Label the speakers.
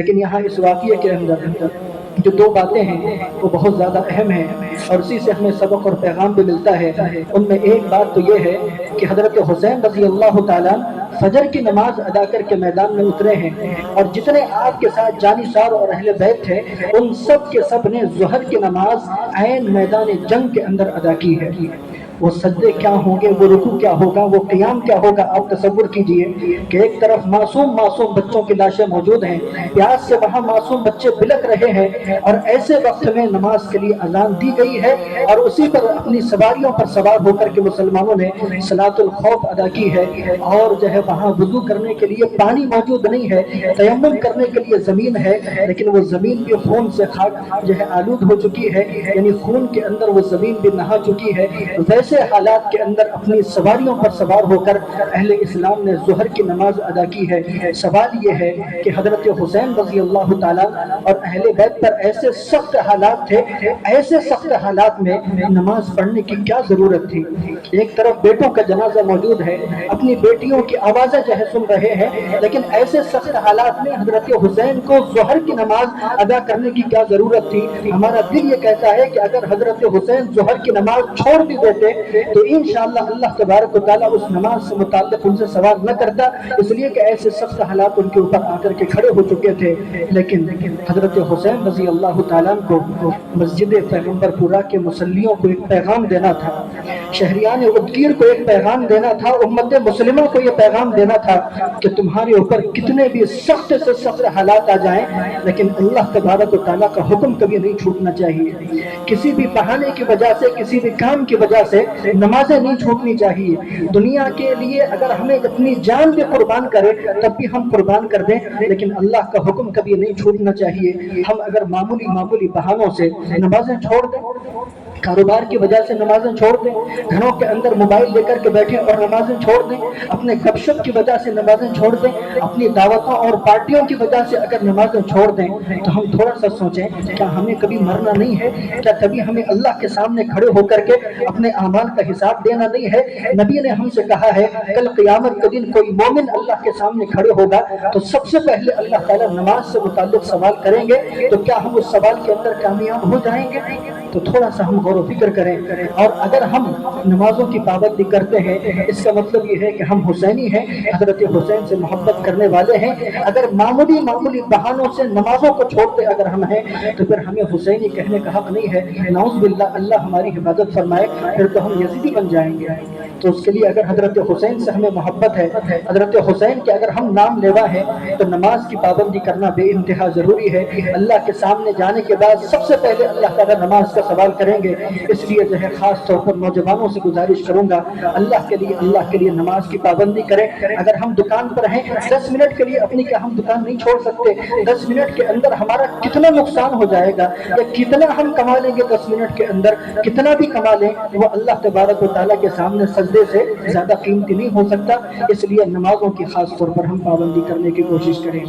Speaker 1: لیکن یہاں اس واقعے کے اندر جو دو باتیں ہیں وہ بہت زیادہ اہم ہیں اور اسی سے ہمیں سبق اور پیغام بھی ملتا ہے۔ ان میں ایک بات تو یہ ہے کہ حضرت حسین رضی اللہ تعالیٰ فجر کی نماز ادا کر کے میدان میں اترے ہیں، اور جتنے آپ کے ساتھ جانثار اور اہل بیت تھے ان سب کے سب نے ظہر کی نماز عین میدان جنگ کے اندر ادا کی ہے۔ وہ سجدے کیا ہوں گے، وہ رکوع کیا ہوگا، وہ قیام کیا ہوگا، آپ تصور کیجئے کہ ایک طرف معصوم بچوں کی لاشیں موجود ہیں، پیاس سے وہاں معصوم بچے بلک رہے ہیں، اور ایسے وقت میں نماز کے لیے اذان دی گئی ہے اور اسی پر اپنی سواریوں پر سوار ہو کر کے مسلمانوں نے صلاۃ الخوف ادا کی ہے، اور جو ہے وہاں وضو کرنے کے لیے پانی موجود نہیں ہے، تیمم کرنے کے لیے زمین ہے، لیکن وہ زمین بھی خون سے خاک جو ہے آلود ہو چکی ہے، یعنی خون کے اندر وہ زمین بھی نہا چکی ہے۔ ویسے حالات کے اندر اپنی سواریوں پر سوار ہو کر اہل اسلام نے ظہر کی نماز ادا کی ہے۔ سوال یہ ہے کہ حضرت حسین رضی اللہ تعالیٰ اور اہل بیت پر ایسے سخت حالات تھے، ایسے سخت حالات میں نماز پڑھنے کی کیا ضرورت تھی؟ ایک طرف بیٹوں کا جنازہ موجود ہے، اپنی بیٹیوں کی آوازیں جو ہے سن رہے ہیں، لیکن ایسے سخت حالات میں حضرت حسین کو ظہر کی نماز ادا کرنے کی کیا ضرورت تھی؟ ہمارا دل یہ کہتا ہے کہ اگر حضرت حسین ظہر کی نماز چھوڑ بھی دیتے تو انشاءاللہ اللہ تبارک و تعالیٰ اس نماز سے متعلق ان سے سوال نہ کرتا، اس لیے کہ ایسے سخت حالات ان کے اوپر آ کر کے کھڑے ہو چکے تھے۔ لیکن حضرت حسین رضی اللہ تعالیٰ کو مسجد پیغمبر پورا کے مصلیوں کو ایک پیغام دینا تھا، شہریان ادگیر کو ایک پیغام دینا تھا، امت مسلمہ کو یہ پیغام دینا تھا کہ تمہارے اوپر کتنے بھی سخت سے سخت حالات آ جائیں لیکن اللہ تبارک و تعالیٰ کا حکم کبھی نہیں چھوٹنا چاہیے۔ کسی بھی بہانے کی وجہ سے، کسی بھی کام کی وجہ سے نمازیں نہیں چھوٹنی چاہیے۔ دنیا کے لیے اگر ہمیں اپنی جان بھی قربان کرے تب بھی ہم قربان کر دیں، لیکن اللہ کا حکم کبھی نہیں چھوٹنا چاہیے۔ ہم اگر معمولی بہانوں سے نمازیں چھوڑ دیں، کاروبار کی وجہ سے نمازیں چھوڑ دیں، گھروں کے اندر موبائل لے کر کے بیٹھیں اور نمازیں چھوڑ دیں، اپنے گپ شپ کی وجہ سے نمازیں چھوڑ دیں، اپنی دعوتوں اور پارٹیوں کی وجہ سے اگر نمازیں چھوڑ دیں، تو ہم تھوڑا سا سوچیں کیا ہمیں کبھی مرنا نہیں ہے؟ کیا کبھی ہمیں اللہ کے سامنے کھڑے ہو کر کے اپنے اعمال کا حساب دینا نہیں ہے؟ نبی نے ہم سے کہا ہے کل قیامت کے دن کوئی مومن اللہ کے سامنے کھڑے ہوگا تو سب سے پہلے اللہ تعالیٰ نماز سے متعلق سوال کریں گے، تو کیا ہم اس سوال کے اندر کامیاب ہو جائیں گے؟ تو تھوڑا سا ہم غور و فکر کریں، اور اگر ہم نمازوں کی پابندی کرتے ہیں اس کا مطلب یہ ہے کہ ہم حسینی ہیں، حضرت حسین سے محبت کرنے والے ہیں۔ اگر معمولی بہانوں سے نمازوں کو چھوڑتے اگر ہم ہیں تو پھر ہمیں حسینی کہنے کا حق نہیں ہے، نعوذ باللہ، اللہ ہماری حفاظت فرمائے، پھر تو ہم یزیدی بن جائیں گے۔ تو اس کے لیے اگر حضرت حسین سے ہمیں محبت ہے، حضرت حسین کے اگر ہم نام لیوا ہیں، تو نماز کی پابندی کرنا بے انتہا ضروری ہے۔ اللہ کے سامنے جانے کے بعد سب سے پہلے اللہ تعالیٰ نماز کا سوال کریں گے، اس لیے جو ہے خاص طور پر نوجوانوں سے گزارش کروں گا اللہ کے لیے نماز کی پابندی کریں۔ اگر ہم دکان پر ہیں 10 منٹ کے لیے اپنی کیا ہم دکان نہیں چھوڑ سکتے؟ 10 منٹ کے اندر ہمارا کتنا نقصان ہو جائے گا، یا کتنا ہم کما لیں گے 10 منٹ کے اندر، کتنا بھی کما لیں وہ اللہ تبارک و تعالیٰ کے سامنے سجدے سے زیادہ قیمتی نہیں ہو سکتا۔ اس لیے نمازوں کی خاص طور پر ہم پابندی کرنے کی کوشش کریں۔